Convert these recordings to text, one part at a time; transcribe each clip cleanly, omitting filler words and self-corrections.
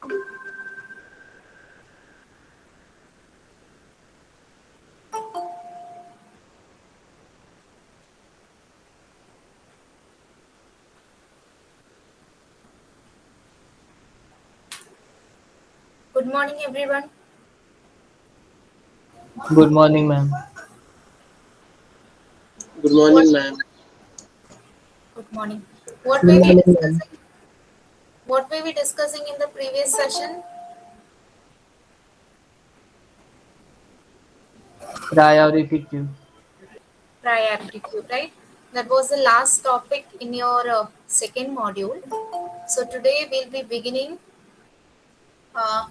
Good morning, everyone. Good morning, ma'am. Good What? morning, ma'am. Good morning. What Good were we morning, ma'am. discussing? What were we discussing in the previous session? Priority queue. Priority queue, right? That was the last topic in your second module. So today we'll be beginning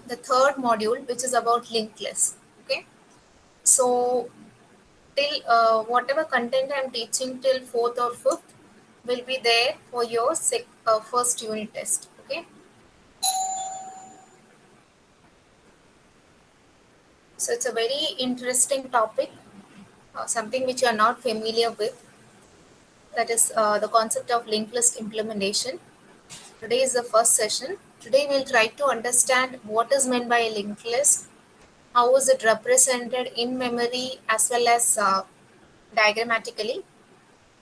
the third module, which is about linked list. Okay. So till whatever content I'm teaching till fourth or fifth will be there for your first unit test. Okay. So it's a very interesting topic, something which you are not familiar with. That is the concept of linked list implementation. Today is the first session. Today we'll try to understand what is meant by a linked list, how is it represented in memory as well as diagrammatically,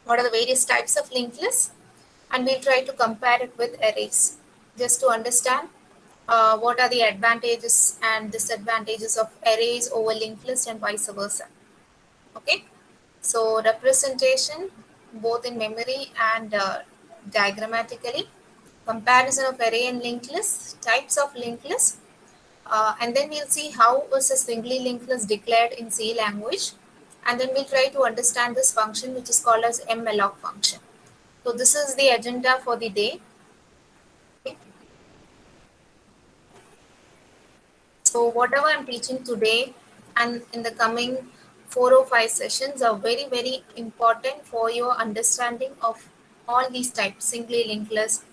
what are the various types of linked lists, and we'll try to compare it with arrays just to understand what are the advantages and disadvantages of arrays over linked list and vice versa. Okay. So representation both in memory and diagrammatically, comparison of array and linked list, types of linked list, and then we'll see how is a singly linked list declared in C language, and then we'll try to understand this function which is called as mmalloc function. So this is the agenda for the day. Okay. So whatever I'm teaching today and in the coming 4 or 5 sessions are very, very important for your understanding of all these types: singly linked list,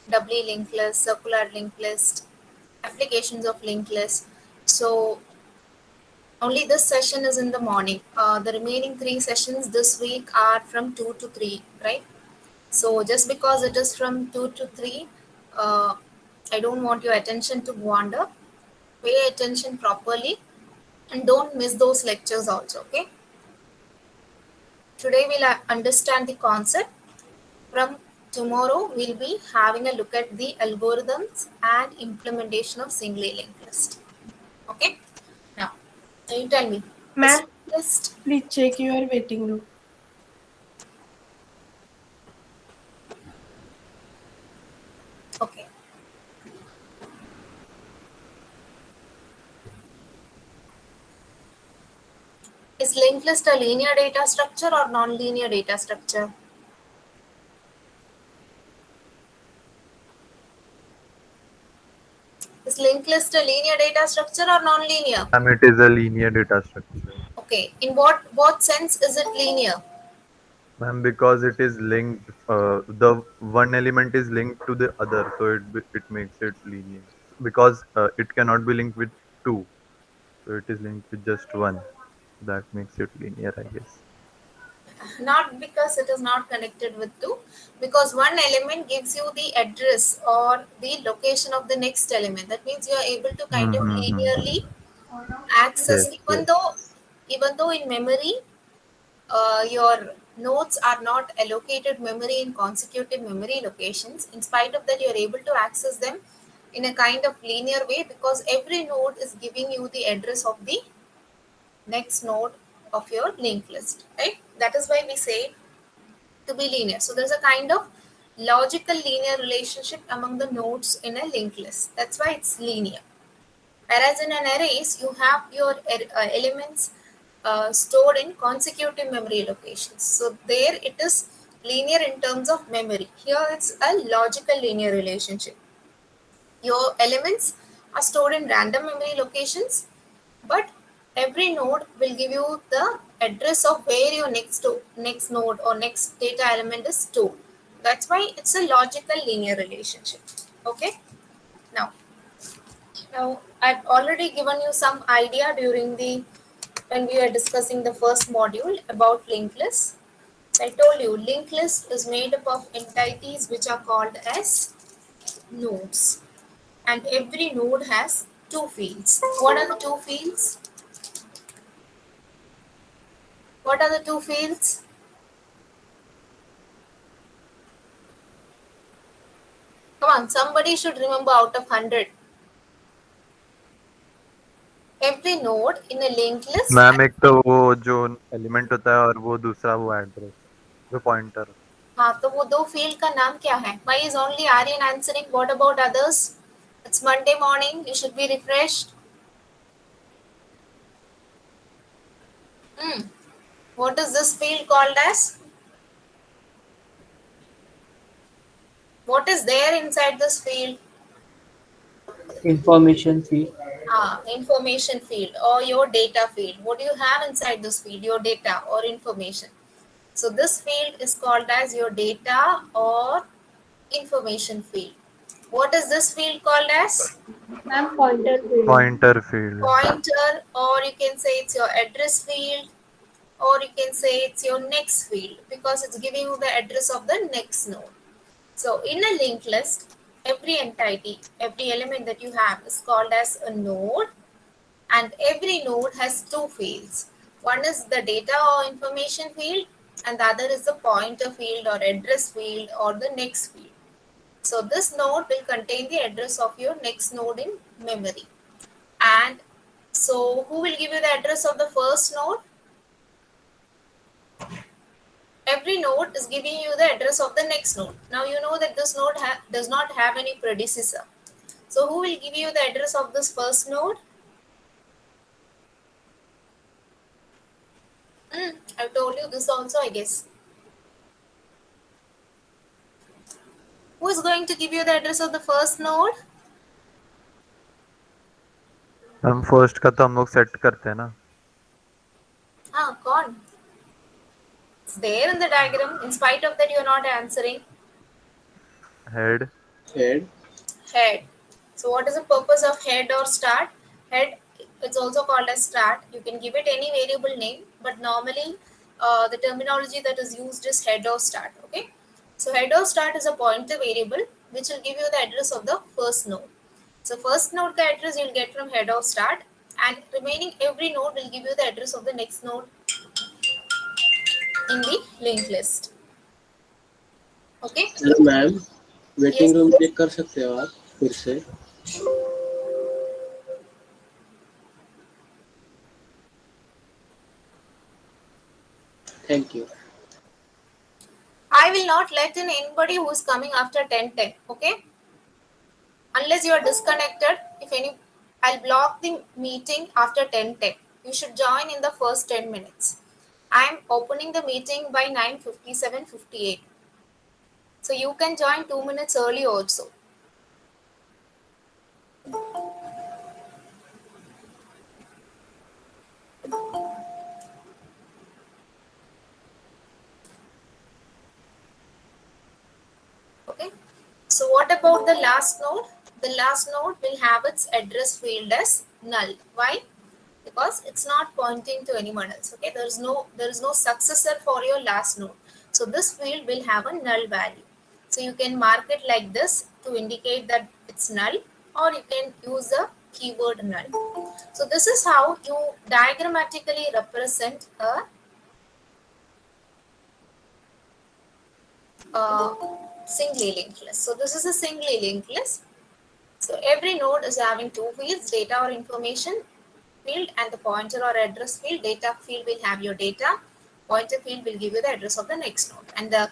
doubly linked list, circular linked list, applications of linked list. So only this session is in the morning. The remaining 3 sessions this week are from 2 to 3, right? So just because it is from 2 to 3, I don't want your attention to wander. Pay attention properly and don't miss those lectures also. Okay. Today we'll understand the concept. From tomorrow we'll be having a look at the algorithms and implementation of singly linked list. Okay. Now you tell me, is Ma'am, list please check your waiting room. okay? Is linked list a linear data structure or non-linear data structure? Is linked list a linear data structure or non-linear? It is a linear data structure. Okay. In what sense is it linear? Ma'am, because it is linked, the one element is linked to the other, so it makes it linear. Because it cannot be linked with two, so it is linked with just one. That makes it linear, I guess. Not because it is not connected with two, because one element gives you the address or the location of the next element. That means you are able to kind of Mm-hmm. linearly access, Yes, even yes. though in memory your nodes are not allocated memory in consecutive memory locations. In spite of that, you are able to access them in a kind of linear way because every node is giving you the address of the next node of your linked list, right? That is why we say to be linear. So there's a kind of logical linear relationship among the nodes in a linked list. That's why it's linear. Whereas in an arrays, you have your elements stored in consecutive memory locations. So there it is linear in terms of memory. Here it's a logical linear relationship. Your elements are stored in random memory locations, but every node will give you the address of where your next node or next data element is stored. That's why it's a logical linear relationship. Okay. Now, now I've already given you some idea during the when we were discussing the first module about linked list. So I told you linked list is made up of entities which are called as nodes. and every node has two fields. What are the two fields? What are the two fields? Come on, somebody should remember out of 100. Every node in a linked list. Ma'am एक तो वो जो element होता है और वो दूसरा वो एड्रेस वो पॉइंटर. हाँ, तो वो दो फील्ड का नाम क्या है? Why is only Aryan answering? What about others? It's Monday morning. You should be refreshed. What is this field called as? What is there inside this field? Information field. Information field or your data field. What do you have inside this field? Your data or information. So this field is called as your data or information field. What is this field called as? Ma'am, pointer field. Pointer field. Pointer, or you can say it's your address field, or you can say it's your next field because it's giving you the address of the next node. So in a linked list, every entity, every element that you have is called as a node, and every node has two fields. One is the data or information field, and the other is the pointer field or address field or the next field. So this node will contain the address of your next node in memory. And so who will give you the address of the first node? Every node is giving you the address of the next node. Now you know that this node does not have any predecessor. So who will give you the address of this first node? I told you this also, I guess. Who is going to give you the address of the first node? हम first का तो हम लोग set करते हैं ना. Gone. It's there in the diagram. In spite of that, you're not answering. Head. Head. So what is the purpose of head or start? Head, it's also called as start. You can give it any variable name, but normally the terminology that is used is head or start. Okay. So head or start is a pointer variable which will give you the address of the first node. So first node ka address you'll get from head or start, and remaining every node will give you the address of the next node in the linked list. Okay. Hello ma'am, waiting room check कर सकते हो आप फिर से? Thank you. I will not let in anybody who is coming after 10:10. Okay. Unless you are disconnected, I'll block the meeting after 10:10. You should join in the first 10 minutes. I am opening the meeting by 9:57:58. So you can join 2 minutes early also. Okay. So what about the last node? The last node will have its address field as null. Why? Because it's not pointing to anyone else. Okay, there is no successor for your last node. So this field will have a null value. So you can mark it like this to indicate that it's null, or you can use the keyword null. So this is how you diagrammatically represent a singly linked list. So this is a singly linked list. So every node is having two fields, data or information field and the pointer or address field. Data field will have your data, pointer field will give you the address of the next node, and the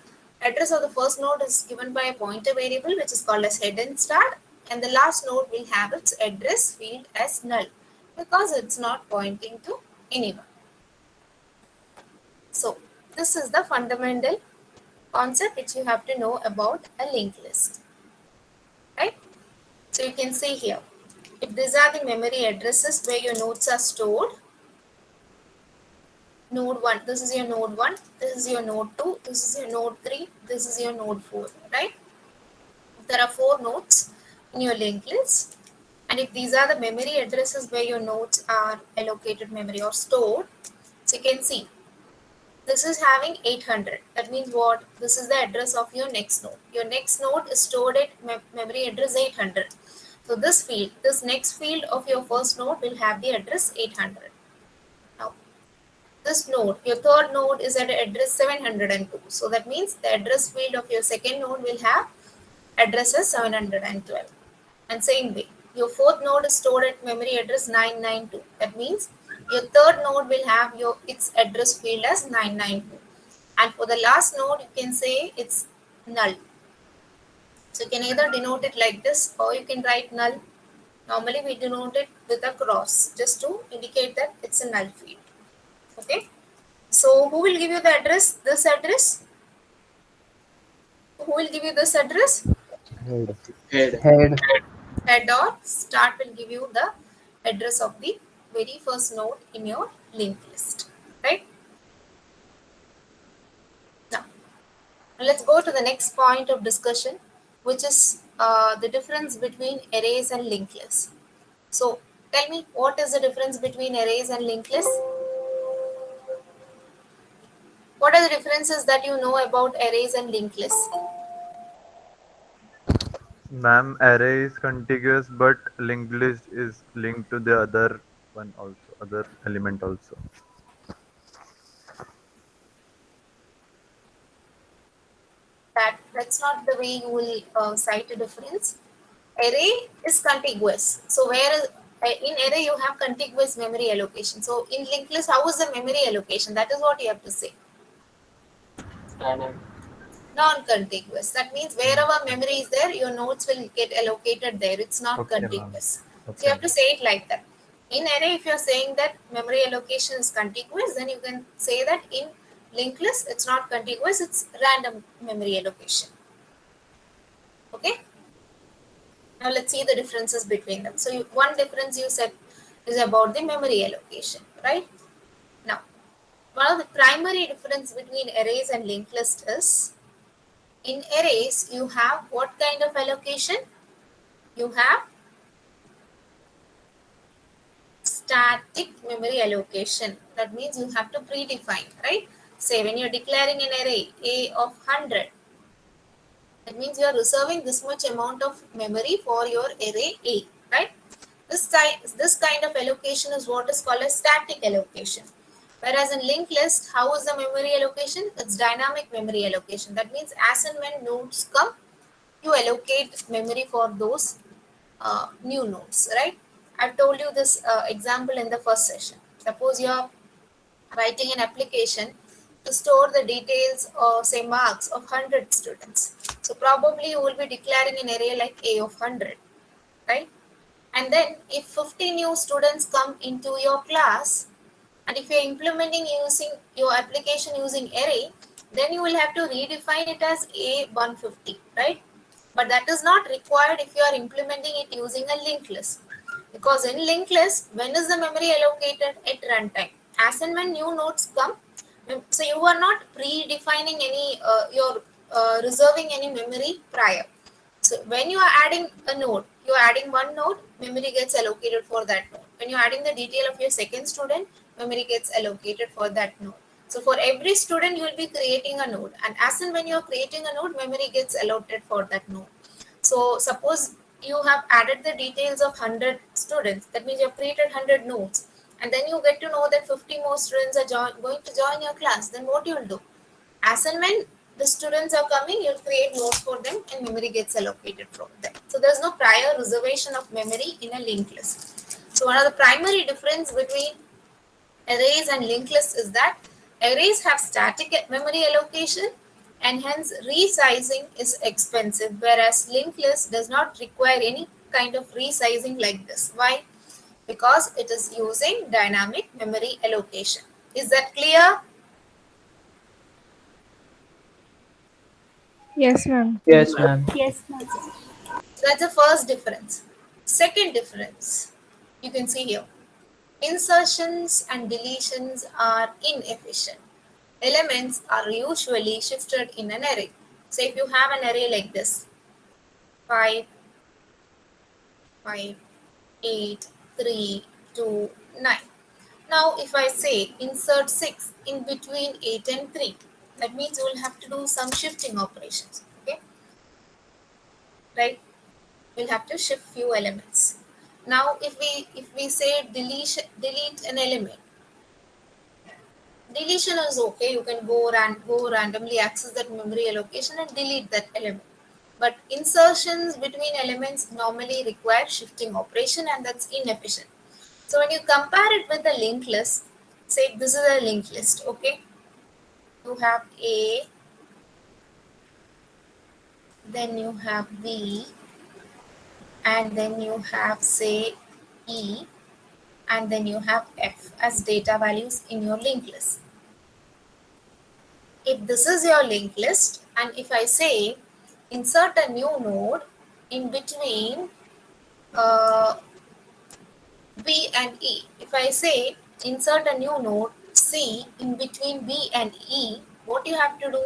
address of the first node is given by a pointer variable which is called as head and start, and the last node will have its address field as null because it's not pointing to anyone. So this is the fundamental concept which you have to know about a linked list, right? So you can see here, if these are the memory addresses where your nodes are stored, node 1, this is your node 1, this is your node 2, this is your node 3, this is your node 4, right? There are 4 nodes in your linked list, and if these are the memory addresses where your nodes are allocated memory or stored, so you can see this is having 800. That means what? This is the address of your next node. Your next node is stored at memory address 800. So this next field of your first node will have the address 800. Now, this node, your third node is at address 702. So that means the address field of your second node will have addresses 712. And same way, your fourth node is stored at memory address 992. That means your third node will have its address field as 992. And for the last node, you can say it's null. So you can either denote it like this or you can write null. Normally we denote it with a cross just to indicate that it's a null field. Okay. So who will give you the address? This address? Who will give you this address? Head. Head. Head or start will give you the address of the very first node in your linked list. Right? Now, let's go to the next point of discussion, which is the difference between arrays and linked lists. So, tell me, what is the difference between arrays and linked lists? What are the differences that you know about arrays and linked lists? Ma'am, array is contiguous, but linked list is linked to the other one also, other element also. That's not the way you will cite a difference. Array is contiguous. So where in array you have contiguous memory allocation. So in linked list, how is the memory allocation? That is what you have to say. Dynamic. Non-contiguous. That means wherever memory is there, your nodes will get allocated there. It's not Okay, ma'am. contiguous. So Okay. you have to say it like that. In array, if you're saying that memory allocation is contiguous, then you can say that in linked list, it's not contiguous, it's random memory allocation. Okay. Now let's see the differences between them. So one difference you said is about the memory allocation, right? Now, one of the primary difference between arrays and linked list is in arrays you have what kind of allocation? You have static memory allocation. That means you have to predefine, right? Say when you're declaring an array A of 100, that means you are reserving this much amount of memory for your array A, right? This kind of allocation is what is called a static allocation. Whereas in linked list, how is the memory allocation? It's dynamic memory allocation. That means as and when nodes come, you allocate memory for those new nodes, right? I've told you this example in the first session. Suppose you are writing an application to store the details or say marks of 100 students. So probably you will be declaring an array like A of 100, right? And then if 50 new students come into your class, and if you're implementing using your application using array, then you will have to redefine it as A150, right? But that is not required if you are implementing it using a linked list. Because in linked list, when is the memory allocated? At runtime. As and when new nodes come, so you are not predefining any, you're reserving any memory prior. So when you are adding a node, you are adding one node, memory gets allocated for that node. When you're adding the detail of your second student, memory gets allocated for that node. So for every student, you will be creating a node. And as and when you're creating a node, memory gets allotted for that node. So suppose you have added the details of 100 students. That means you have created 100 nodes. And then you get to know that 50 more students are going to join your class. Then what you will do? As and when the students are coming, you'll create nodes for them and memory gets allocated from them. So there's no prior reservation of memory in a linked list. So one of the primary difference between arrays and linked lists is that arrays have static memory allocation and hence resizing is expensive, whereas linked list does not require any kind of resizing like this. Why? Because it is using dynamic memory allocation. Is that clear? Yes, ma'am. Yes, ma'am. Yes, ma'am. So that's the first difference. Second difference, you can see here. Insertions and deletions are inefficient. Elements are usually shifted in an array. So if you have an array like this, 5, 5, 8, 3, 2, 9. Now if I say insert 6 in between 8 and 3, that means you will have to do some shifting operations. Okay, right? We'll have to shift few elements. Now, if we say delete an element, deletion is okay. You can go randomly access that memory allocation and delete that element. But insertions between elements normally require shifting operation, and that's inefficient. So when you compare it with the linked list, say this is a linked list, okay? You have A, then you have B, and then you have say E, and then you have F as data values in your linked list. If this is your linked list, and if I say insert a new node in between B and E, if I say insert a new node C in between B and E, what you have to do?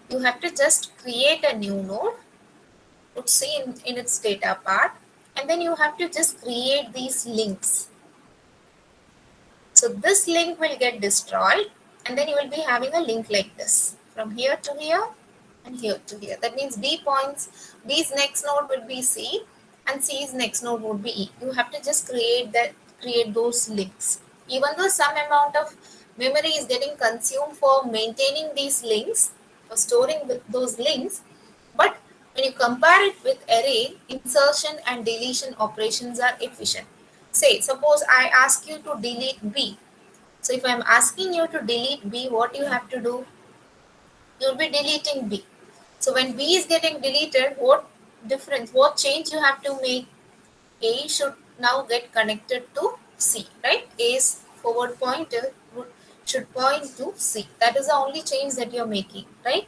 You have to just create a new node, put C in its data part, and then you have to just create these links. So this link will get destroyed, and then you will be having a link like this from here to here and here to here. That means B's next node will be C, and C's next node would be E. You have to just create those links. Even though some amount of memory is getting consumed for maintaining these links, for storing those links, but when you compare it with array, insertion and deletion operations are efficient. Say, suppose I ask you to delete B. So if I'm asking you to delete B, what you have to do? You'll be deleting B. So when B is getting deleted, what change you have to make? A should now get connected to C, right? A's forward pointer should point to C. That is the only change that you're making, right?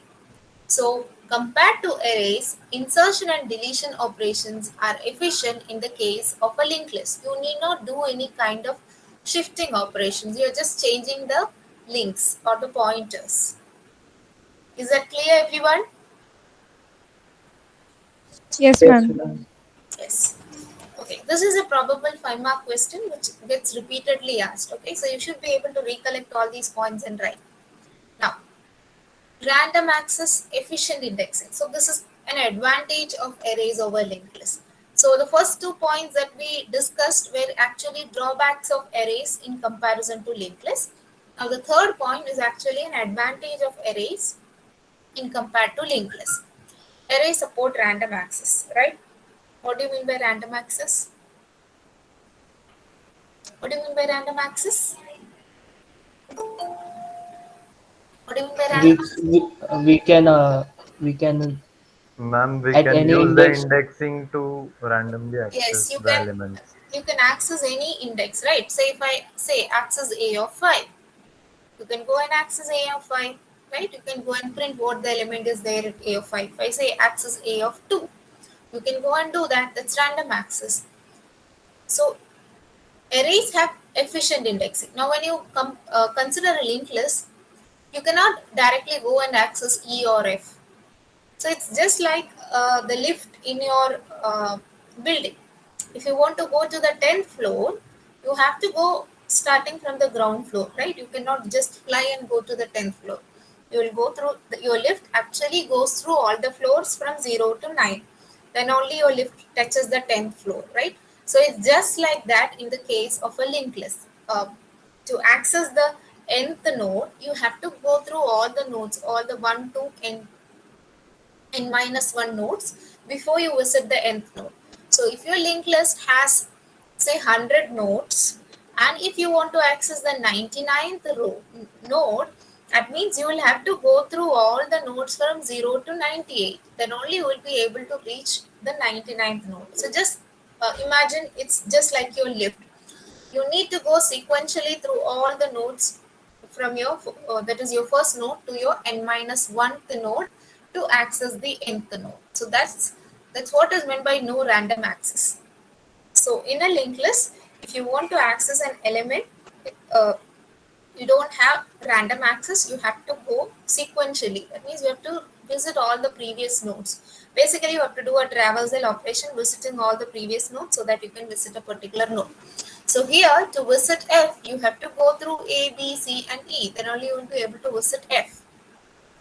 So compared to arrays, insertion and deletion operations are efficient in the case of a linked list. You need not do any kind of shifting operations. You're just changing the links or the pointers. Is that clear, everyone? Yes, Yes, ma'am. ma'am. Yes. Okay, this is a probable 5-mark question which gets repeatedly asked. Okay, so you should be able to recollect all these points and write. Now, random access efficient indexing. So this is an advantage of arrays over linked lists. So the first 2 points that we discussed were actually drawbacks of arrays in comparison to linked lists. Now the third point is actually an advantage of arrays in compared to linked lists. Arrays support random access, right? What do you mean by random access? What do you mean by random access? What do you mean by We random access? we, we can Ma'am, we at can any use the index. indexing to randomly access Yes, you the can elements. access any index, right? Say if I say access A of 5, you can go and access A of 5, right? You can go and print what the element is there at A of 5. If I say access A of 2, you can go and do that. That's random access. So arrays have efficient indexing. Now when you consider a linked list, you cannot directly go and access E or F. So it's just like the lift in your building. If you want to go to the 10th floor, you have to go starting from the ground floor, right? You cannot just fly and go to the 10th floor. You will go through, your lift actually goes through all the floors from 0 to 9. Then only your lift touches the 10th floor, right? So it's just like that in the case of a linked list. To access the nth node, you have to go through all the nodes, all the 1 to n minus 1 nodes before you visit the nth node. So if your linked list has say 100 nodes, and if you want to access the 99th node, that means you will have to go through all the nodes from 0 to 98. Then only you will be able to reach the 99th node. So just imagine it's just like your lift. You need to go sequentially through all the nodes from your that is your first node to your n minus 1th node to access the nth node. So that's what is meant by no random access. So in a linked list, if you want to access an element, uh, you don't have random access. You have to go sequentially. That means you have to visit all the previous nodes. Basically, you have to do a traversal operation visiting all the previous nodes so that you can visit a particular node. So here to visit F, you have to go through A, B, C and E. Then only you will be able to visit F.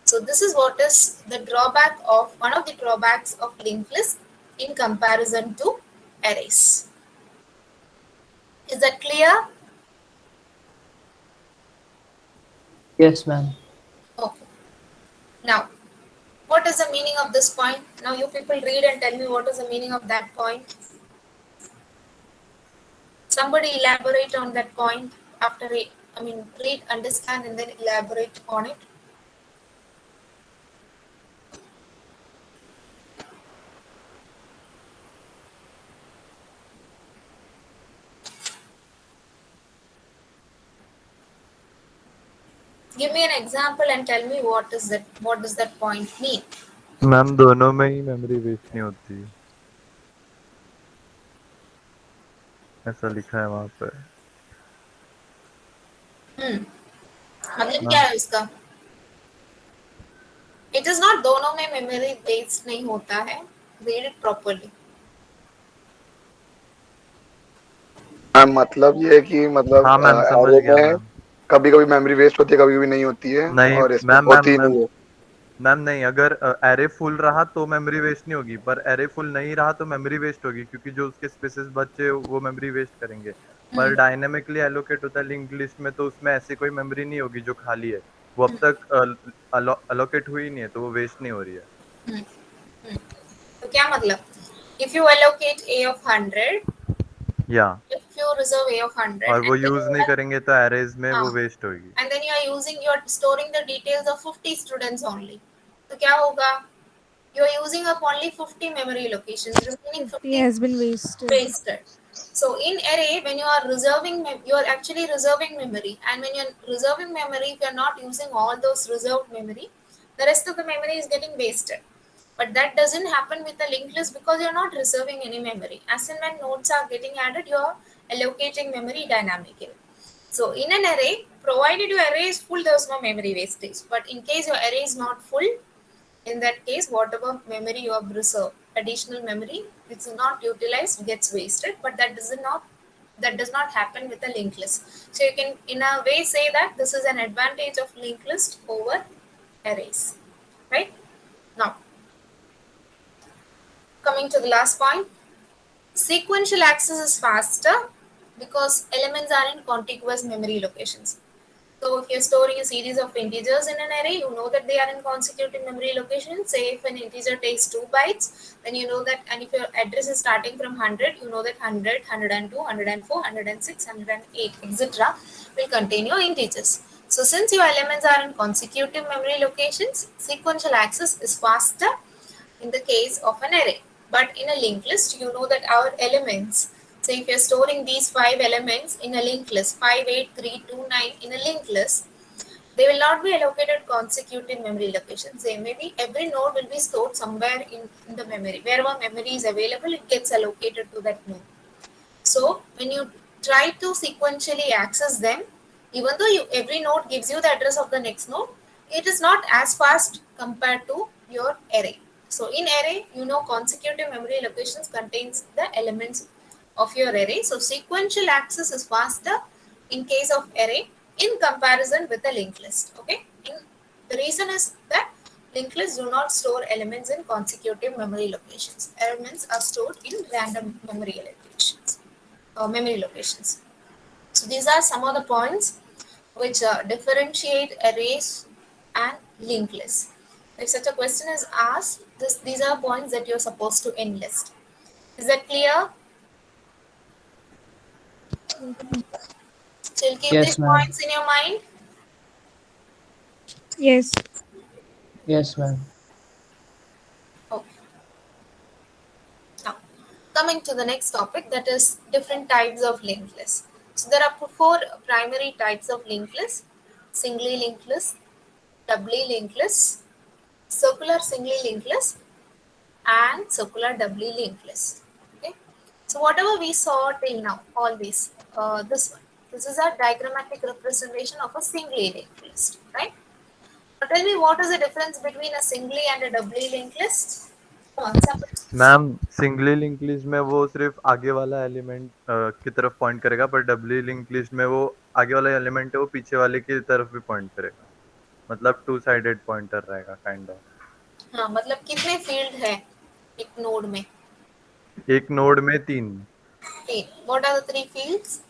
So this is what is the drawback of one of the drawbacks of linked list in comparison to arrays. Is that clear? Yes, ma'am. Okay. Now, what is the meaning of this point? Now you people read and tell me what is the meaning of that point. Somebody elaborate on that point after it. I mean, read, understand, and then elaborate on it. Give me an example and tell me what is that. What does that point mean? Ma'am दोनों में ही memory waste नहीं होती, ऐसा लिखा है वहाँ पे। मतलब क्या है इसका? It is not दोनों में memory waste नहीं होता है. Read it properly. मैम मतलब ये है कि मतलब हाँ मैम समझ array गया में मैम। कभी कभी मेमोरी वेस्ट होती है, कभी कभी नहीं होती है, नहीं और इसमें मैम होती मैम नहीं है। मैम नहीं, अगर एरे फुल रहा तो मेमोरी वेस्ट नहीं होगी, पर एरे फुल नहीं रहा तो मेमोरी वेस्ट होगी, क्योंकि जो उसके स्पेसेस बचे वो मेमोरी वेस्ट करेंगे। पर डायनेमिकली एलोकेट होता है लिंक्ड लिस्ट में, तो उसमें ऐसी कोई मेमोरी नहीं होगी जो खाली है, वो अब तक अलोकेट हुई नहीं है, तो वो वेस्ट नहीं हो रही है। तो क्या मतलब? If you allocate A of 100, या if you reserve A of 100, और वो and then यूज you नहीं are, करेंगे तो एरेज में वो वेस्ट होगी। and then you are storing the details of 50 students only. तो क्या होगा? You are using up only 50 memory locations, remaining 50 has been wasted. wasted. So in array, when you are reserving, you are actually reserving memory, and when you are reserving memory, if you are not using all those reserved memory, the rest of the memory is getting wasted. But that doesn't happen with a linked list because you are not reserving any memory. As and when nodes are getting added, you are allocating memory dynamically. So in an array, provided your array is full, there is no memory wastage. But in case your array is not full, in that case, whatever memory you have reserved, additional memory which is not utilized gets wasted. But that does not happen with a linked list. So you can in a way say that this is an advantage of linked list over arrays. Right? Now, coming to the last point, sequential access is faster because elements are in contiguous memory locations. So if you're storing a series of integers in an array, you know that they are in consecutive memory locations. Say if an integer takes 2 bytes, then you know that, and if your address is starting from 100, you know that 100, 102, 104, 106, 108, etc. will contain your integers. So since your elements are in consecutive memory locations, sequential access is faster in the case of an array. But in a linked list, you know that our elements, say if you're storing these 5 elements in a linked list, 5, 8, 3, 2, 9 in a linked list, they will not be allocated consecutive memory locations. They maybe every node will be stored somewhere in the memory. Wherever memory is available, it gets allocated to that node. So when you try to sequentially access them, even though every node gives you the address of the next node, it is not as fast compared to your array. So in array, you know consecutive memory locations contains the elements of your array. So sequential access is faster in case of array in comparison with a linked list. Okay. The reason is that linked lists do not store elements in consecutive memory locations. Elements are stored in random memory locations. Memory locations. So these are some of the points which differentiate arrays and linked lists. If such a question is asked, these are points that you're supposed to enlist. Is that clear? Still keep Yes, these ma'am. points in your mind. Yes. Yes, ma'am. Okay. Now, coming to the next topic, that is different types of linked lists. So there are 4 primary types of linked lists: singly linked lists, doubly linked lists, circular singly linked list, and circular doubly linked list. Okay. So whatever we saw till now, all these, this is a diagrammatic representation of a singly linked list, right? Now tell me, what is the difference between a singly and a doubly linked list? Come on, somebody. Ma'am singly link list में वो सिर्फ आगे वाला element की तरफ point करेगा, पर डबली link list में वो आगे वाला एलिमेंट है वो पीछे वाले की तरफ भी पॉइंट करेगा, मतलब टू साइडेड पॉइंटर रहेगा काइंड ऑफ। हाँ, मतलब कितने फील्ड है एक नोड में? एक नोड में 3। Okay. What are the three fields?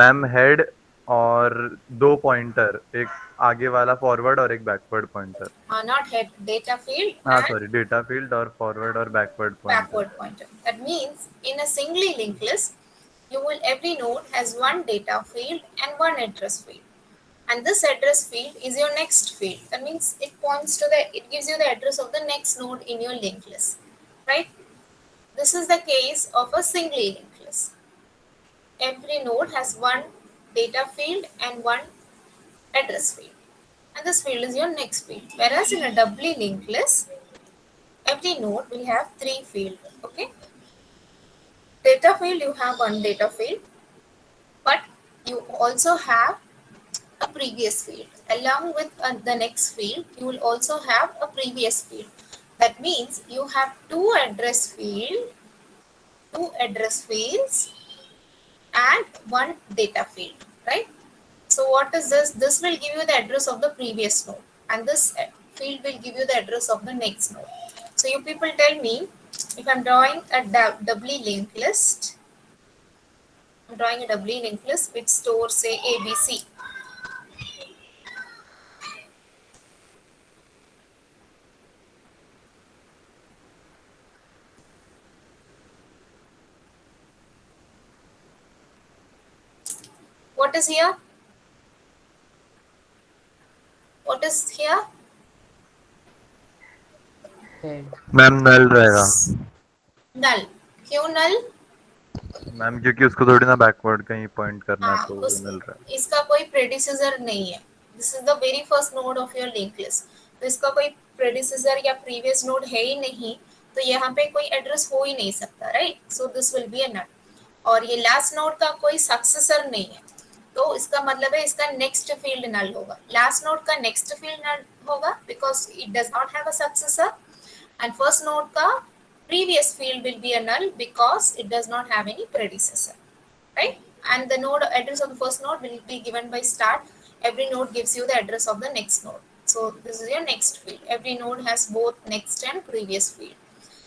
Ma'am head और 2 पॉइंटर, एक आगे वाला फॉरवर्ड और एक backward pointer. Not head, data field हाँ and सॉरी, डेटा फील्ड और फॉरवर्ड और backward pointer. backward pointer. That means in a singly linked list, every node has one data field and one address field. And this address field is your next field. That means it gives you the address of the next node in your linked list, right? This is the case of a singly linked list. Every node has one data field and one address field, and this field is your next field. Whereas in a doubly linked list, every node will have three fields. Okay, data field, you have one data field, but you also have a previous field. Along with the next field, you will also have a previous field. That means you have two address fields and one data field, right? So what is this? This will give you the address of the previous node, and this field will give you the address of the next node. So you people tell me, if I'm drawing a doubly linked list, which stores say ABC. What is here? What is here? Head. Ma'am null रहेगा Null. क्यों null? Ma'am, क्योंकि उसको थोड़ी ना backward कहीं point करना है, हाँ, तो वो नल रहा है। इसका कोई प्रेडिसेसर नहीं है. This is the very first node of your link list. तो इसका कोई प्रेडिसेसर या प्रीवियस नोड है ही नहीं, तो यहाँ पे कोई एड्रेस हो ही नहीं सकता, right? So this will be a null. और ये लास्ट नोड का कोई सक्सेसर नहीं है, तो इसका मतलब है इसका नेक्स्ट फील्ड नल होगा. लास्ट नोड का नेक्स्ट फील्ड नल होगा because it does not have a successor, and first node ka previous field will be a null because it does not have any predecessor, right? And the node address of the first node will be given by start. Every node gives you the address of the next node. So this is your next field. Every node has both next and previous field.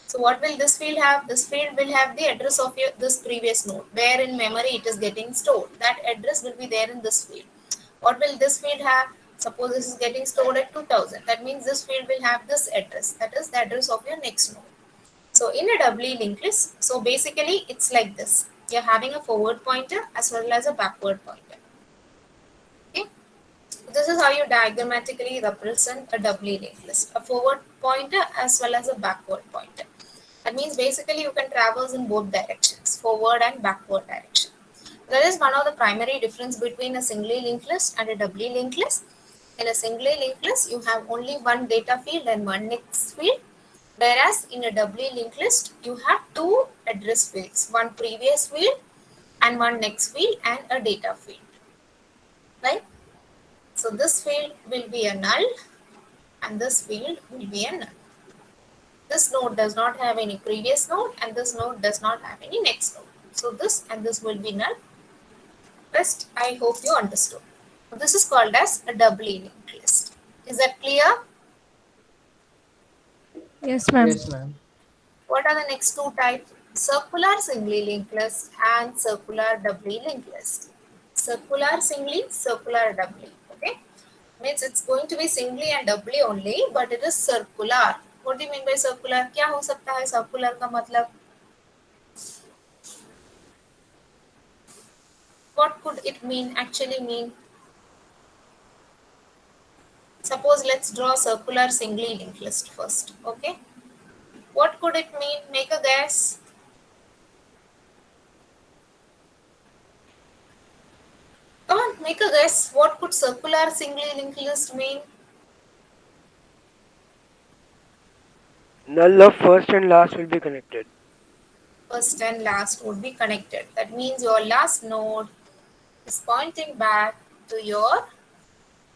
So what will this field have? This field will have the address of this previous node, where in memory it is getting stored. That address will be there in this field. What will this field have? Suppose this is getting stored at 2000. That means this field will have this address. That is the address of your next node. So in a doubly linked list, so basically it's like this. You're having a forward pointer as well as a backward pointer. Okay. This is how you diagrammatically represent a doubly linked list. A forward pointer as well as a backward pointer. That means basically you can traverse in both directions, forward and backward direction. That is one of the primary difference between a singly linked list and a doubly linked list. In a singly linked list, you have only one data field and one next field. Whereas in a doubly linked list, you have two address fields, one previous field and one next field and a data field, right? So this field will be a null and this field will be a null. This node does not have any previous node and this node does not have any next node. So this and this will be null. Rest, I hope you understood. This is called as a doubly linked list. Is that clear? Yes, ma'am. Yes, ma'am. What are the next two types? Circular singly linked list and circular doubly linked list. Circular singly, circular doubly. Okay, means it's going to be singly and doubly only, but it is circular. What do you mean by circular? क्या हो सकता है circular का मतलब? What could it mean? Actually mean? Suppose let's draw circular singly linked list first. Okay. What could it mean? Make a guess. Come on, make a guess. What could circular singly linked list mean? Null of first and last will be connected. First and last would be connected. That means your last node is pointing back to your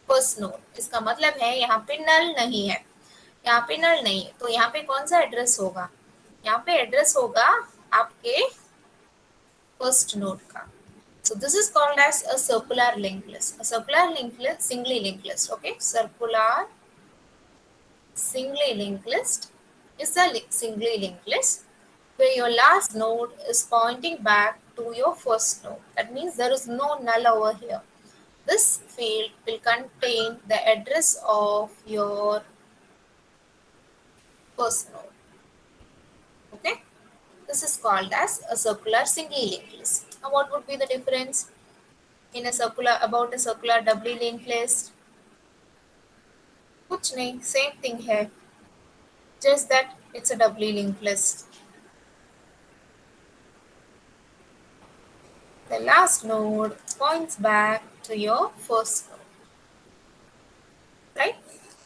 first node. इसका मतलब है यहाँ पे null नहीं है. यहाँ पे null नहीं है, तो यहाँ पे कौन सा एड्रेस होगा? यहाँ पे एड्रेस होगा आपके first node का. So this is called as a circular linked list. A circular linked list, singly linked list. Okay, circular singly linked list is a singly linked list, where your last node is pointing back to your first node. That means there is no null over here. This field will contain the address of your first node. Okay, this is called as a circular singly linked list. Now, what would be the difference in a circular doubly linked list? कुछ नहीं, same thing here, just that it's a doubly linked list. The last node points back to your first node, right?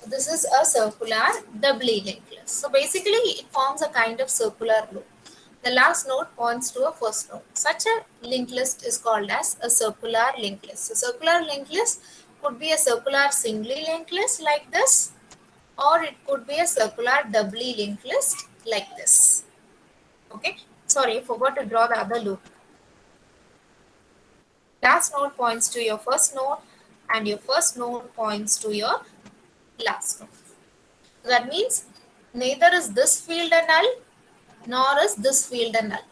This is a circular doubly linked list. So basically, it forms a kind of circular loop. The last node points to a first node. Such a linked list is called as a circular linked list. A circular linked list could be a circular singly linked list like this, or it could be a circular doubly linked list like this. Okay, sorry, I forgot to draw the other loop. Last node points to your first node, and your first node points to your last node. That means neither is this field a null, nor is this field a null.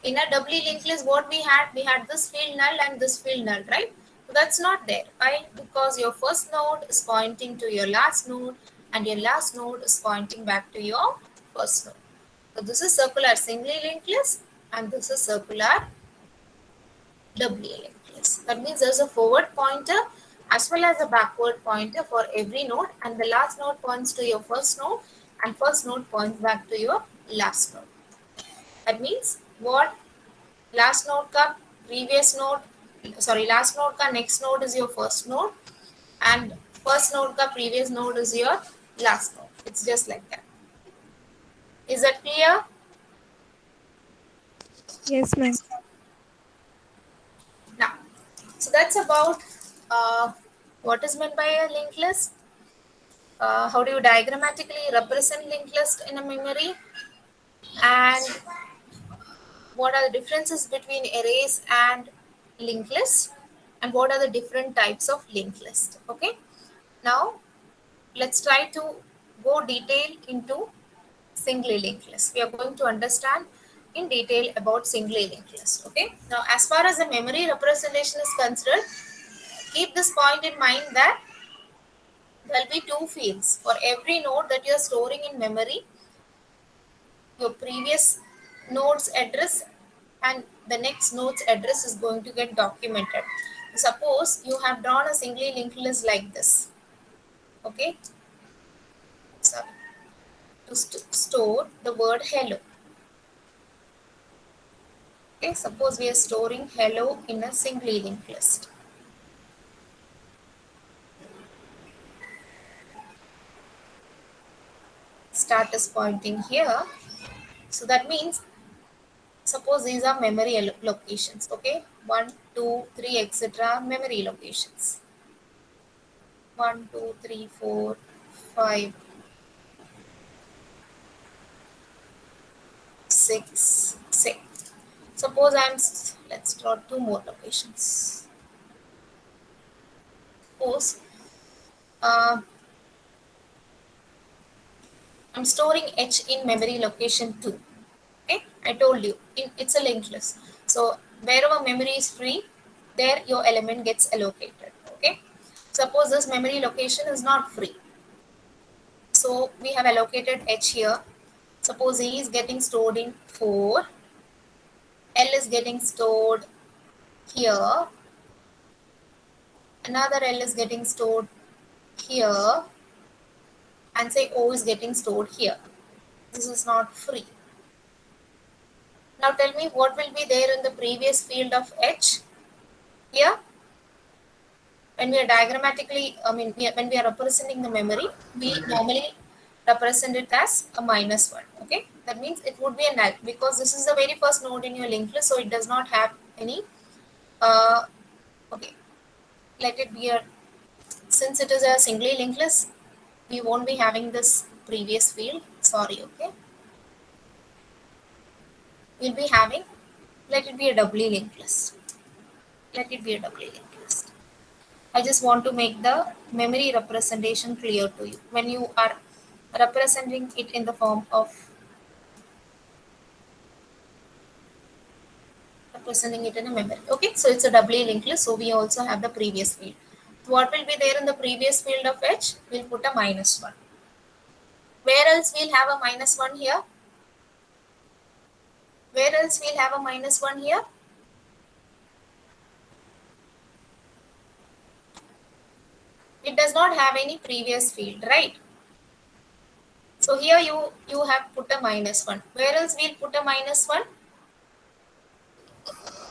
In a doubly linked list, what we had this field null and this field null, right? So that's not there. Why? Because your first node is pointing to your last node, and your last node is pointing back to your first node. So this is circular singly linked list, and this is circular doubly linked list. That means there's a forward pointer as well as a backward pointer for every node, and the last node points to your first node, and first node points back to your last node. That means what? Last node ka previous node, last node ka next node is your first node, and first node ka previous node is your last node. It's just like that. Is that clear? Yes, ma'am. Now, so that's about what is meant by a linked list. How do you diagrammatically represent linked list in a memory, and what are the differences between arrays and linked list, and what are the different types of linked list. Okay, now let's try to go detail into singly linked list. We are going to understand in detail about singly linked list. Okay, now as far as the memory representation is concerned, keep this point in mind that there will be two fields for every node that you are storing in memory. Your previous node's address and the next node's address is going to get documented. Suppose you have drawn a singly linked list like this. Okay, so to store the word hello. Okay, suppose we are storing hello in a singly linked list. Start is pointing here. So that means, suppose these are memory locations. Okay, 1, 2, 3, etc. memory locations. 1, 2, 3, 4, 5, 6, 7. Suppose let's draw 2 more locations. Suppose I'm storing H in memory location 2. Okay, I told you it's a linked list. So wherever memory is free, there your element gets allocated. Okay, suppose this memory location is not free. So we have allocated H here. Suppose E is getting stored in 4. L is getting stored here. Another L is getting stored here. And say O is getting stored here. This is not free. Now tell me what will be there in the previous field of H here. When we are diagrammatically, when we are representing the memory, we normally represent it as a -1. Okay, that means it would be a null because this is the very first node in your linked list, so it does not have any. Okay, let it be since it is a singly linked list, we won't be having this previous field. Sorry, okay. We'll be having, let it be a doubly linked list. Let it be a doubly linked list. I just want to make the memory representation clear to you. When you are representing it in the form of representing it in a memory. Okay, so it's a doubly linked list. So we also have the previous field. So what will be there in the previous field of H? We'll put a -1. Where else we'll have a -1 here? Where else we'll have a -1 here? It does not have any previous field, right? So here you have put a -1. Where else we'll put a -1?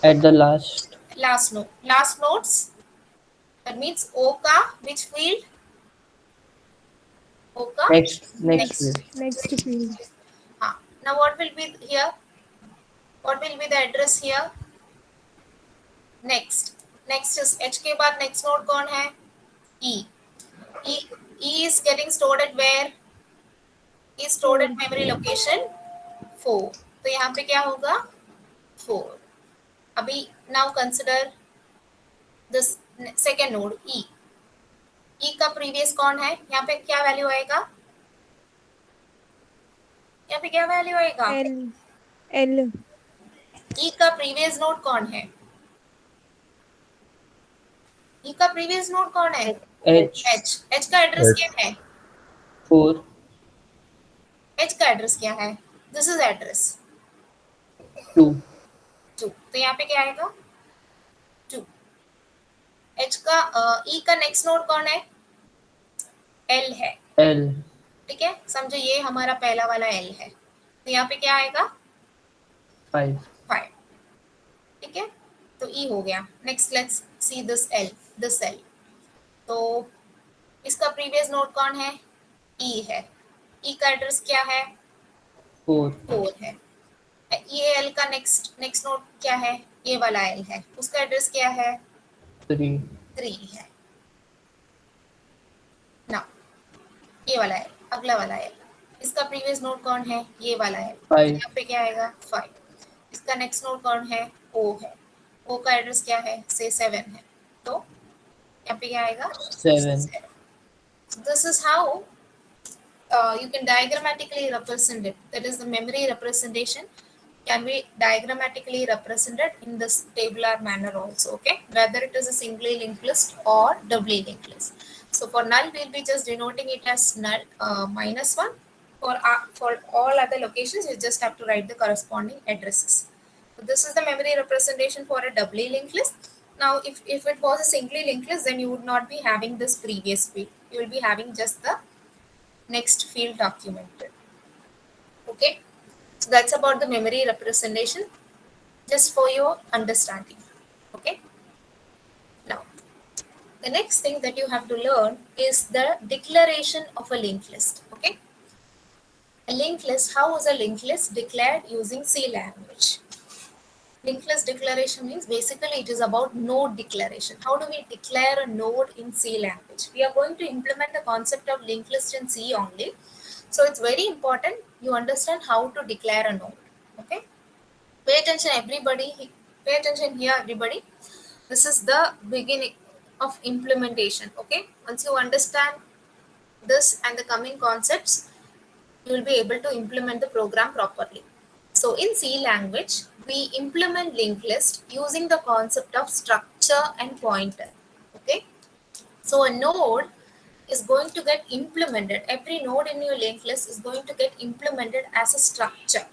At the last. Last node. Last nodes. That means Oka, which field? Oka. Next field. Next field. Now what will be here? What will be the address here? Next. Next is H के बाद next node कौन है? E. E is getting stored at where? E is stored at memory location 4. तो यहाँ पे क्या होगा? 4. अभी now consider this second node E. E का previous कौन है? यहाँ पे क्या value आएगा? यहाँ पे क्या value आएगा? L. E का previous node कौन है? E का previous node कौन है? H. H का एड्रेस H. क्या है? 4. H का एड्रेस क्या है? This is address 2. 2. तो यहाँ पे क्या आएगा? 2. H का E का नेक्स्ट नोड कौन है? L है. L. ठीक है, समझो ये हमारा पहला वाला L है. तो यहाँ पे क्या आएगा? 5. 5. ठीक है, तो E हो गया. Next let's see this L. This L. तो इसका प्रीवियस नोड कौन है? E है. E का एड्रेस क्या है? 4. 4 है. ये L का नेक्स्ट नोड क्या है? ये वाला L है. उसका एड्रेस क्या है? 3. 3 है. ना ये वाला है, अगला वाला है. इसका प्रीवियस नोड कौन है? ये वाला है. 5. यहाँ पे क्या आएगा? 5. इसका नेक्स्ट नोड कौन है? O है. O का एड्रेस क्या है? से 7 है. तो यहाँ पे क्या आएगा? 7. This is how you can diagrammatically represent it. That is, the memory representation can be diagrammatically represented in this tabular manner also. Okay, whether it is a singly linked list or doubly linked list. So for null, we'll be just denoting it as null -1. For all other locations, you just have to write the corresponding addresses. So this is the memory representation for a doubly linked list. Now, if it was a singly linked list, then you would not be having this previous field. You will be having just the next field documented. Okay, so that's about the memory representation, just for your understanding. Okay, now the next thing that you have to learn is the declaration of a linked list. Okay, a linked list, how is a linked list declared using C language? Linked list declaration means basically it is about node declaration. How do we declare a node in C language? We are going to implement the concept of linked list in C only. So it's very important you understand how to declare a node. Okay, pay attention everybody. Pay attention here everybody. This is the beginning of implementation. Okay, once you understand this and the coming concepts, you will be able to implement the program properly. So in C language, we implement linked list using the concept of structure and pointer. Okay, so a node is going to get implemented. Every node in your linked list is going to get implemented as a structure,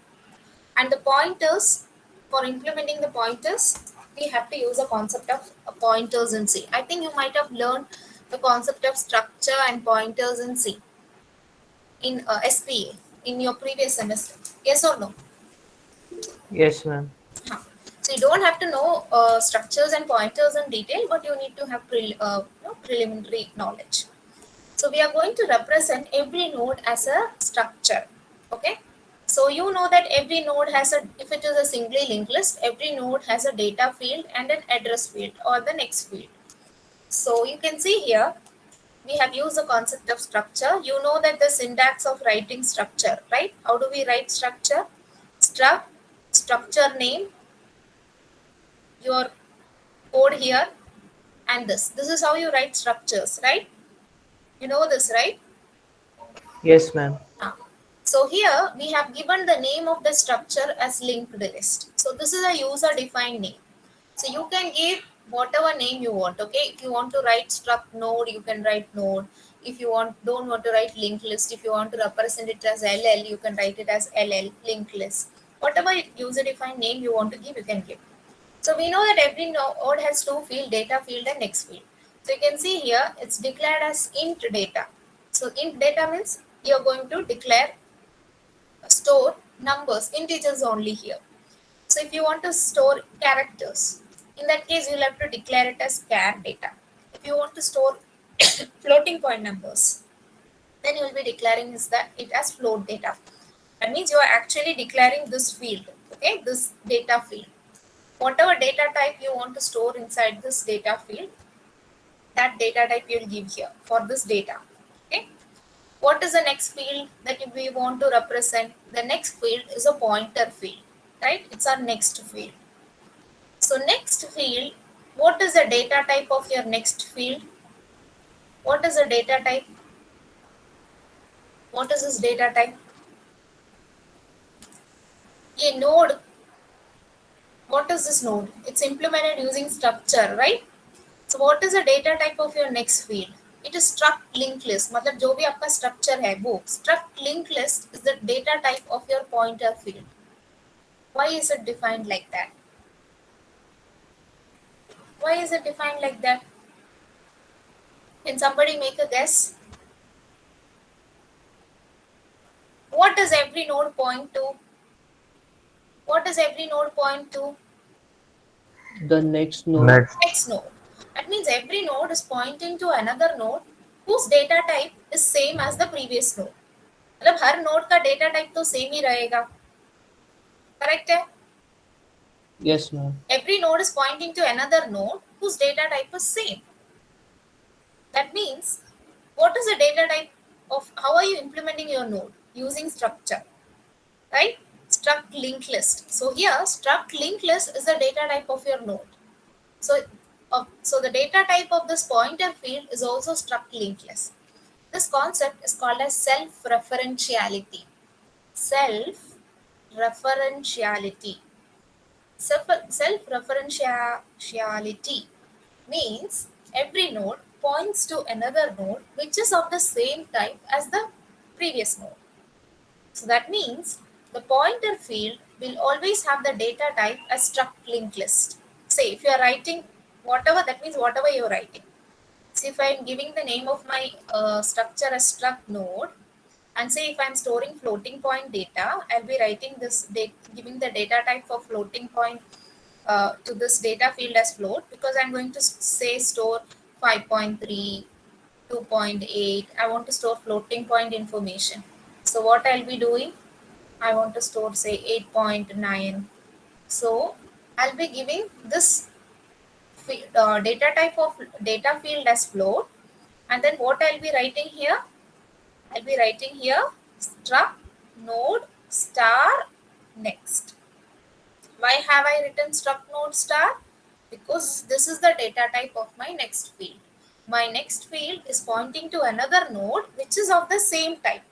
and the pointers, for implementing the pointers, we have to use a concept of pointers in C. I think you might have learned the concept of structure and pointers in C in SPA in your previous semester. Yes or no? Yes, ma'am. So you don't have to know structures and pointers in detail, but you need to have preliminary knowledge. So we are going to represent every node as a structure. Okay, so you know that every node has a, if it is a singly linked list, every node has a data field and an address field or the next field. So you can see here we have used the concept of structure. You know that the syntax of writing structure, right? How do we write structure? Structure name, your code here, and this is how you write structures, right? You know this, right? Yes, ma'am. So here we have given the name of the structure as linked list. So this is a user defined name. So you can give whatever name you want. Okay, if you want to write struct node, you can write node. If you don't want to write linked list, if you want to represent it as LL, you can write it as LL linked list. Whatever user defined name you want to give, you can give. So we know that every node has two field, data field and next field. So you can see here it's declared as int data. So int data means you're going to declare store numbers, integers only here. So if you want to store characters, in that case you'll have to declare it as char data. If you want to store floating point numbers, then you will be declaring it as float data. That means you are actually declaring this field, okay, this data field. Whatever data type you want to store inside this data field, that data type you will give here for this data. Okay. What is the next field that we want to represent? The next field is a pointer field, right? It's our next field. So next field, what is the data type of your next field? What is the data type? What is this data type? A node. What is this node? It's implemented using structure, right? So what is the data type of your next field? It is struct linked list. मतलब जो भी आपका structure है वो struct linked list is the data type of your pointer field. Why is it defined like that? Why is it defined like that? Can somebody make a guess? What does every node point to? What does every node point to? The next node. Next node. That means every node is pointing to another node whose data type is same as the previous node. मतलब हर node का data type तो same ही रहेगा. Correct है? Yes, ma'am. Every node is pointing to another node whose data type is same. That means, what is the data type of, how are you implementing your node? Using structure, right? Struct linked list. So here, struct linked list is the data type of your node. So the data type of this pointer field is also struct linked list. This concept is called as self-referentiality. Self-referentiality. Self-referentiality means every node points to another node which is of the same type as the previous node. So that means the pointer field will always have the data type as struct linked list. Say if you are writing whatever, that means whatever you are writing. So if I am giving the name of my structure as struct node, and say if I am storing floating point data, I'll be writing this, giving the data type for floating point to this data field as float, because I'm going to say store 5.3, 2.8. I want to store floating point information. So what I'll be doing, I want to store say 8.9. So I'll be giving this data type of data field as float, and then what I'll be writing here, I'll be writing here struct node star next. Why have I written struct node star? Because this is the data type of my next field. My next field is pointing to another node which is of the same type.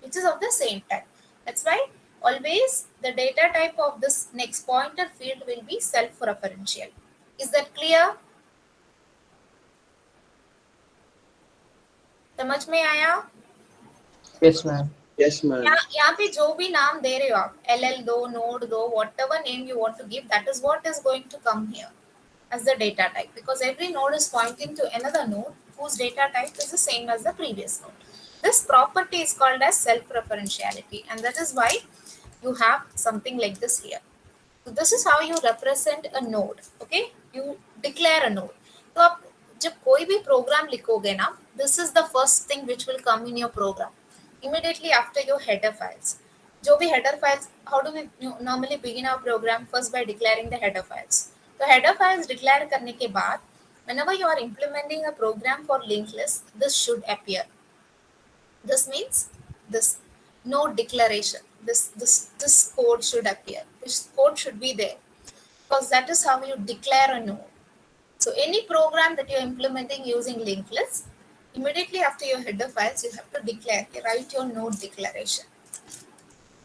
That's why always the data type of this next pointer field will be self-referential. Is that clear? समझ में आया? Yes, ma'am. Yes, ma'am. यहाँ पे जो भी नाम दे रहे हो आप, LL दो, node दो, whatever name you want to give, that is what is going to come here as the data type, because every node is pointing to another node whose data type is the same as the previous node. This property is called as self-referentiality, and that is why you have something like this here. So this is how you represent a node. Okay, you declare a node. तो आप जब कोई भी program लिखोगे ना, this is the first thing which will come in your program immediately after your header files. जो भी header files, how do we normally begin our program? First by declaring the header files. So header files declare करने के बाद, whenever you are implementing a program for linked list, this should appear. This means this node declaration. This code should appear. This code should be there, because that is how you declare a node. So any program that you are implementing using linked list, immediately after your header files, you have to declare, write your node declaration.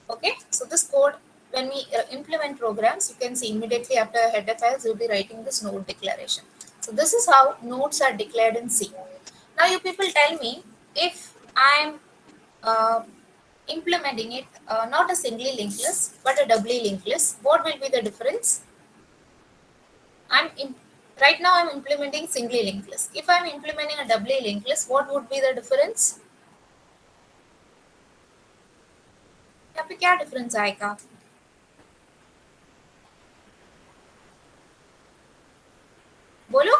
Okay, so this code, when we implement programs, you can see immediately after header files, you'll be writing this node declaration. So this is how nodes are declared in C. Now you people tell me, if I'm uh, implementing it not a singly linked list but a doubly linked list, what will be the difference? Right now I'm implementing singly linked list. If I'm implementing a doubly linked list, what would be the difference? यहाँ पे क्या difference आएगा? बोलो.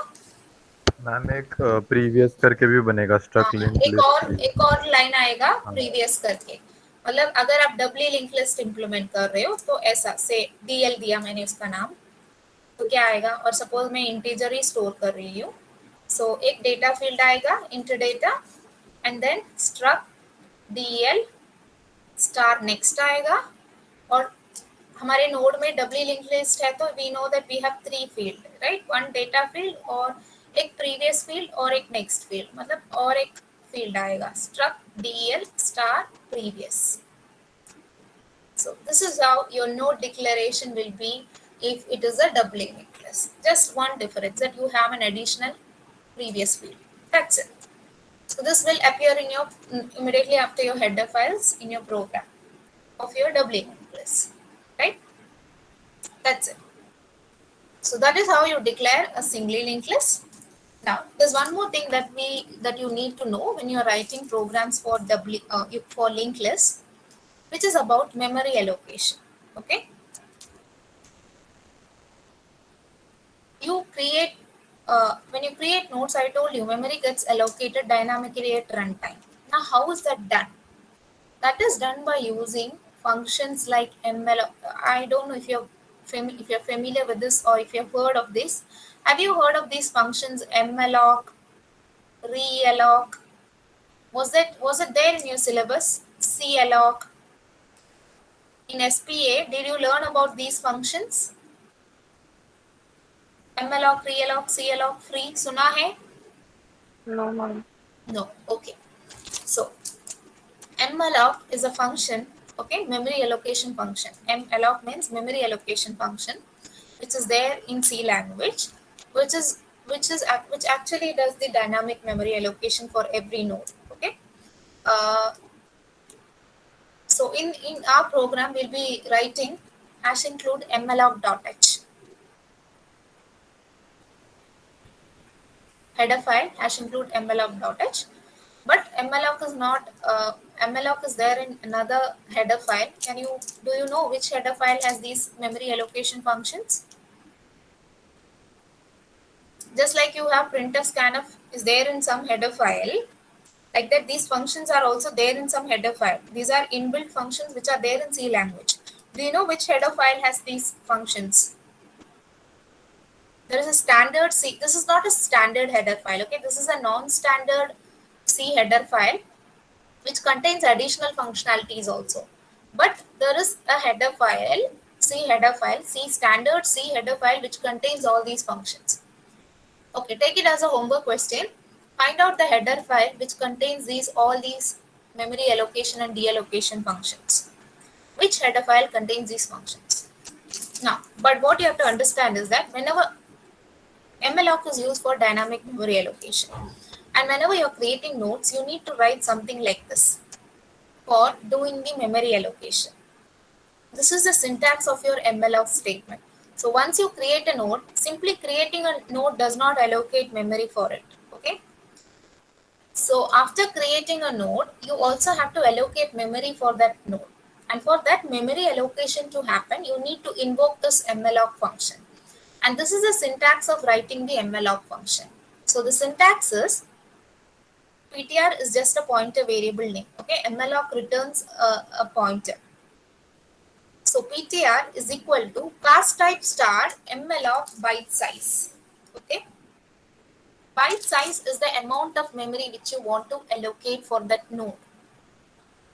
Ma'am एक previous करके भी बनेगा struck link एक और लाइन आएगा प्रीवियस करके. मतलब अगर आप डबली लिंक लिस्ट इंप्लीमेंट कर रहे हो तो ऐसा से डीएल दिया मैंने उसका नाम, तो क्या आएगा? और सपोज मैं इंटीजर ही स्टोर कर रही हूँ, सो एक डेटा फील्ड आएगा int data and then struct DL star next आएगा. और हमारे नोड में डबली लिंक लिस्ट है तो we know that we have 3 field, right? One data field और एक प्रीवियस फील्ड और एक नेक्स्ट फील्ड, मतलब और एक फील्ड आएगा struct DL star previous. So this is how your node declaration will be if it is a doubly linked list. Just one difference, that you have an additional previous field. That's it. So this will appear in your immediately after your header files in your program of your doubly linked list, right? That's it. So that is how you declare a singly linked list. Now there's one more thing that you need to know when you're writing programs for for linked lists, which is about memory allocation. Okay, you create when you create nodes, I told you memory gets allocated dynamically at runtime. Now how is that done? That is done by using functions like malloc. I don't know if you're familiar with this or if you've heard of this. Have you heard of these functions malloc, realloc? Was it there in your syllabus? calloc. In SPA, did you learn about these functions? malloc, realloc, calloc, free, सुना है? No, ma'am. No. Okay. So malloc is a function, okay, memory allocation function. malloc means memory allocation function, which is there in C language, which actually does the dynamic memory allocation for every node. Okay. So in our program, we'll be writing hash include malloc.h. Header file hash include malloc.h. But malloc is not, malloc is there in another header file. Do you know which header file has these memory allocation functions? Just like you have printf scanf is there in some header file, like that these functions are also there in some header file. These are inbuilt functions which are there in C language. Do you know which header file has these functions? There is a standard C. This is not a standard header file. Okay, this is a non-standard C header file which contains additional functionalities also. But there is a header file, C header file, C standard C header file which contains all these functions. Okay, take it as a homework question. Find out the header file which contains all these memory allocation and deallocation functions. Which header file contains these functions? Now, but what you have to understand is that whenever malloc is used for dynamic memory allocation, and whenever you're creating nodes, you need to write something like this for doing the memory allocation. This is the syntax of your malloc statement. So once you create a node, simply creating a node does not allocate memory for it. Okay. So after creating a node, you also have to allocate memory for that node. And for that memory allocation to happen, you need to invoke this malloc function. And this is the syntax of writing the malloc function. So the syntax is ptr is just a pointer variable name. Okay, malloc returns a pointer. So ptr is equal to class type star malloc byte size. Okay, byte size is the amount of memory which you want to allocate for that node.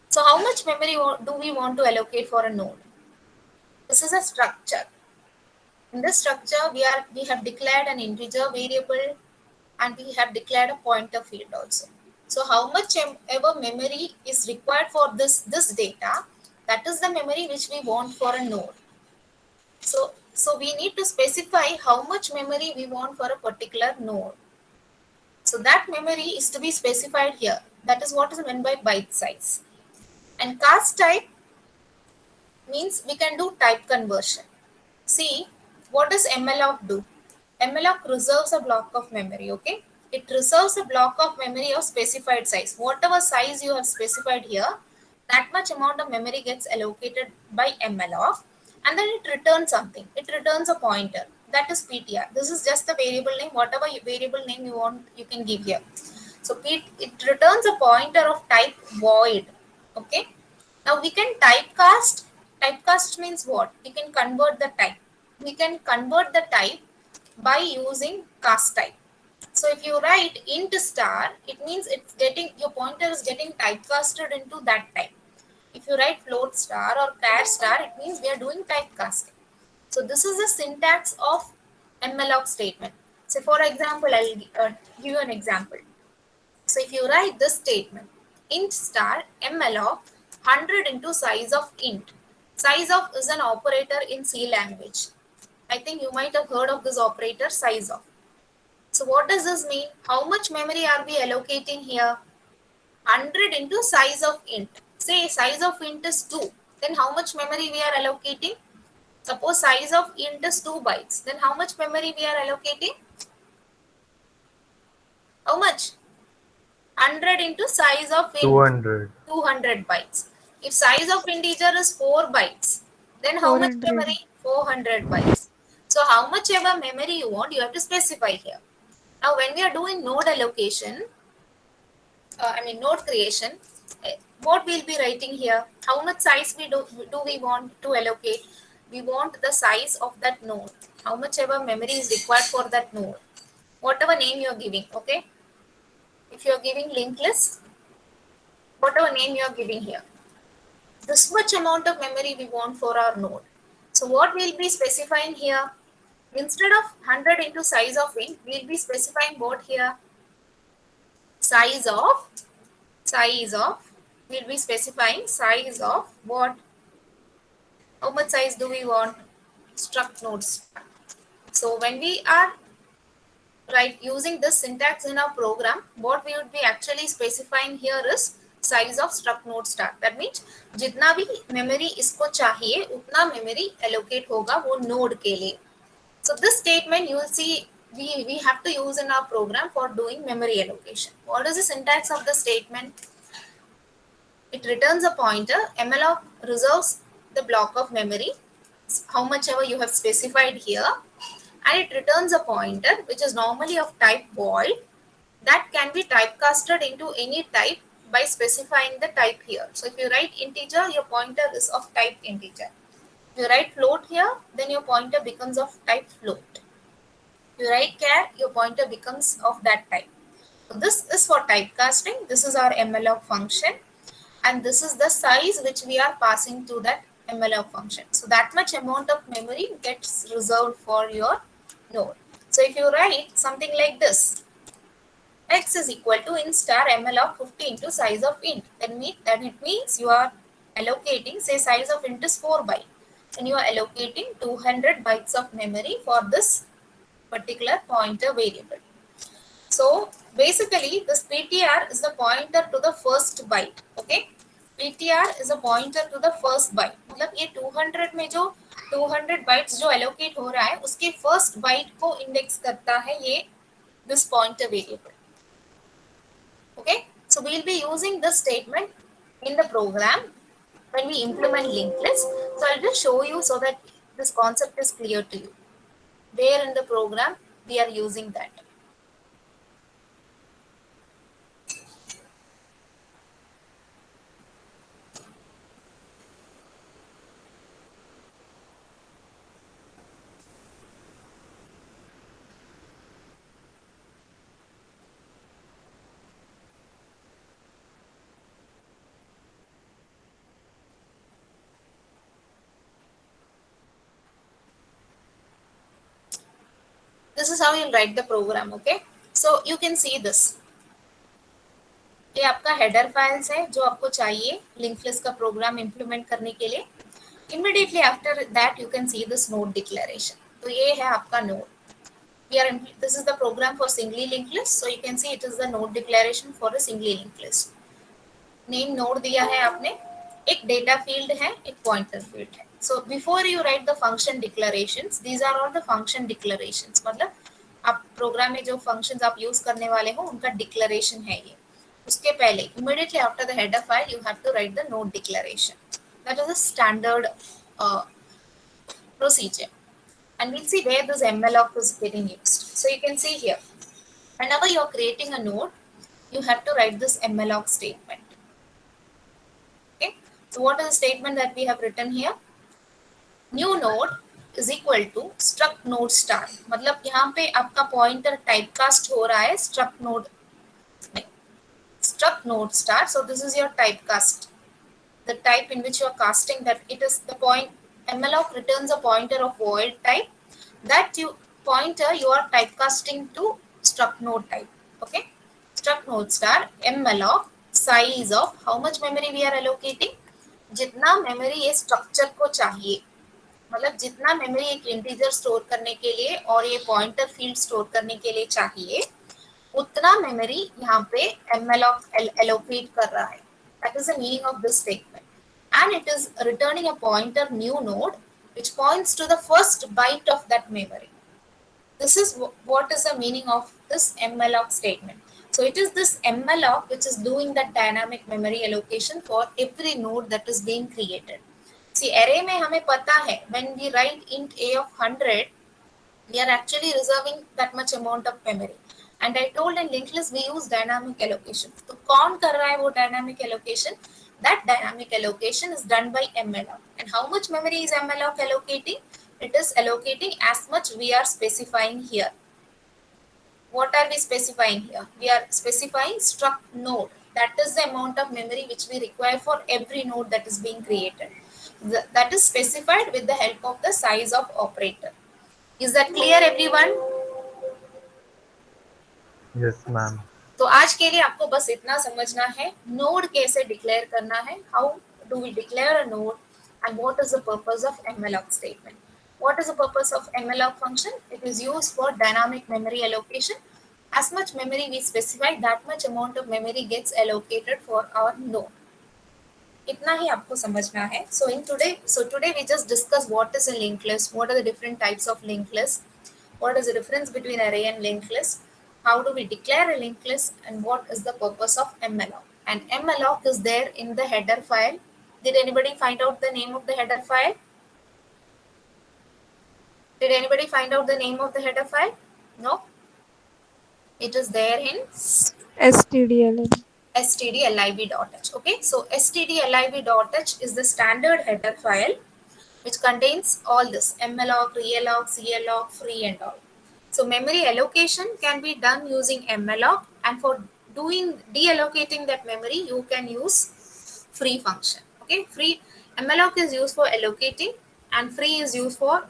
So how much memory do we want to allocate for a node? This is a structure. In this structure, we have declared an integer variable and we have declared a pointer field also. So how much ever memory is required for this data, That is the memory which we want for a node. So we need to specify how much memory we want for a particular node. So that memory is to be specified here. That is what is meant by byte size. And cast type means we can do type conversion. See, what does malloc do? Malloc reserves a block of memory, okay? It reserves a block of memory of specified size. Whatever size you have specified here, that much amount of memory gets allocated by malloc, and then it returns something. It returns a pointer. That is PTR. This is just the variable name. Whatever variable name you want, you can give here. So it returns a pointer of type void, okay? Now we can typecast. Typecast means what? We can convert the type. We can convert the type by using cast type. So if you write int star, it means it's getting, your pointer is getting typecasted into that type. If you write float star or char star, it means we are doing typecasting. So this is the syntax of malloc statement. So for example, I'll give you an example. So if you write this statement, int star malloc 100 into size of int. Size of is an operator in C language. I think you might have heard of this operator, size of. So what does this mean? How much memory are we allocating here? 100 into size of int. Say size of int is 2. Then how much memory we are allocating? Suppose size of int is 2 bytes. Then how much memory we are allocating? How much? 100 into size of int. 200. 200 bytes. If size of integer is 4 bytes, then how much 400. memory? 400 bytes. So how much ever memory you want, you have to specify here. Now when we are doing node allocation, node creation, what we'll be writing here? How much size do we want to allocate? We want the size of that node. How much ever memory is required for that node. Whatever name you are giving, okay? If you are giving linked list, whatever name you are giving here, this much amount of memory we want for our node. So what we'll be specifying here, instead of 100 into size of int, we'll be specifying what here? Size of, we'll be specifying size of what? How much size do we want? Struct nodes. So when we are using this syntax in our program, what we would be actually specifying here is size of struct node start. That means जितना भी memory इसको चाहिए उतना memory allocate होगा वो node के लिए. So this statement you will see we have to use in our program for doing memory allocation. What is the syntax of the statement? It returns a pointer. malloc reserves the block of memory, how much ever you have specified here, and it returns a pointer which is normally of type void that can be typecasted into any type by specifying the type here. So if you write integer, your pointer is of type integer. If you write float here, then your pointer becomes of type float. If you write char, your pointer becomes of that type. So this is for typecasting. This is our malloc function, and this is the size which we are passing to that malloc function. So that much amount of memory gets reserved for your node. So if you write something like this, x is equal to int star malloc 50 into size of int, then it means you are allocating, say size of int is 4 byte, and you are allocating 200 bytes of memory for this particular pointer variable. So basically this PTR is the pointer to the first byte, okay? PTR is a pointer to the first byte. मतलब ये 200 में जो 200 bytes जो allocate हो रहा है उसके first byte को index करता है ये this pointer variable. Okay, so we'll be using this statement in the program when we implement linked list. So I'll just show you so that this concept is clear to you. Where in the program we are using that. This is how you'll write the program, okay? So you can see this. ये आपका header files है जो आपको चाहिए link list का programme implement करने के लिए. Immediately after that you can see this node declaration. तो ये है आपका node. This is the program for singly linked list, so you can see it is the node declaration for a singly linked list. Name node दिया है आपने, एक data field है, एक pointer field है. So before you write the function declarations, these are all the function declarations. मतलब आप programme में जो functions आप यूज करने वाले हो उनका declaration है ये. उसके पहले immediately after the header file you have to write the node declaration. That is a standard procedure, and we'll see where this malloc is getting used. So you can see here, whenever you're creating a node, you have to write this malloc statement. Okay, so what is the statement that we have written here? New node is equal to struct node star. मतलब यहाँ पे आपका pointer typecast हो रहा है struct node star. So this is your typecast, the type in which you are casting, that it is the point. Malloc returns a pointer of void type, that pointer you are typecasting to struct node type. Okay, struct node star malloc size of how much memory we are allocating, जितना memory ये structure को चाहिए, मतलब जितना memory एक integer store करने के लिए और ये pointer field store करने के लिए चाहिए, उतना memory यहाँ पे malloc allocate कर रहा है. That is the meaning of this statement. And it is returning a pointer new node which points to the first byte of that memory. This is what is the meaning of this malloc statement. So it is this malloc which is doing the dynamic memory allocation for every node that is being created. See, array में हमें पता है when we write int a of 100, we are actually reserving that much amount of memory. And I told in linked list we use dynamic allocation. तो कौन कर रहा है वो dynamic allocation? That dynamic allocation is done by malloc. And how much memory is malloc allocating? It is allocating as much we are specifying here. What are we specifying here? We are specifying struct node. That is the amount of memory which we require for every node that is being created. That is specified with the help of the size of operator. Is that clear, everyone? Yes, ma'am. तो आज के लिए आपको बस इतना समझना है, node कैसे डिक्लेयर करना है, how do we declare a node, and what is the purpose of malloc statement. What is the purpose of malloc function? It is used for dynamic memory allocation. As much memory we specify, that much amount of memory gets allocated for our node. इतना ही आपको समझना है. So today we just discuss what is a linked list, what are the different types of linked list, what is the difference between array and linked list, how do we declare a linked list, and what is the purpose of malloc. And malloc is there in the header file. Did anybody find out the name of the header file? Did anybody find out the name of the header file? No? It is there in stdlib. stdlib.h. Okay, so stdlib.h is the standard header file which contains all this malloc, realloc, cloc, free and all. So memory allocation can be done using malloc, and for doing deallocating that memory you can use free function. Okay, free malloc is used for allocating and free is used for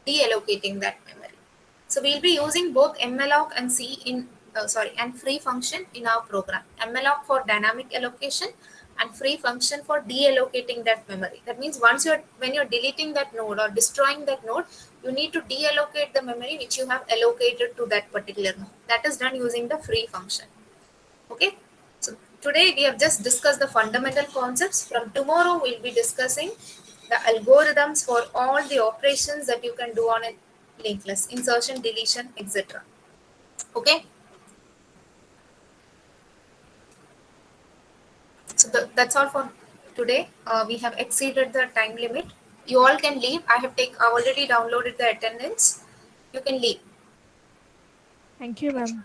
deallocating that memory. So we'll be using both malloc and and free function in our program. Malloc for dynamic allocation and free function for deallocating that memory. That means when you're deleting that node or destroying that node, you need to deallocate the memory which you have allocated to that particular node. That is done using the free function. Okay. So today we have just discussed the fundamental concepts. From tomorrow we'll be discussing the algorithms for all the operations that you can do on a linked list, insertion, deletion, etc. Okay. So that's all for today. We have exceeded the time limit. You all can leave. I have already downloaded the attendance. You can leave. Thank you, ma'am.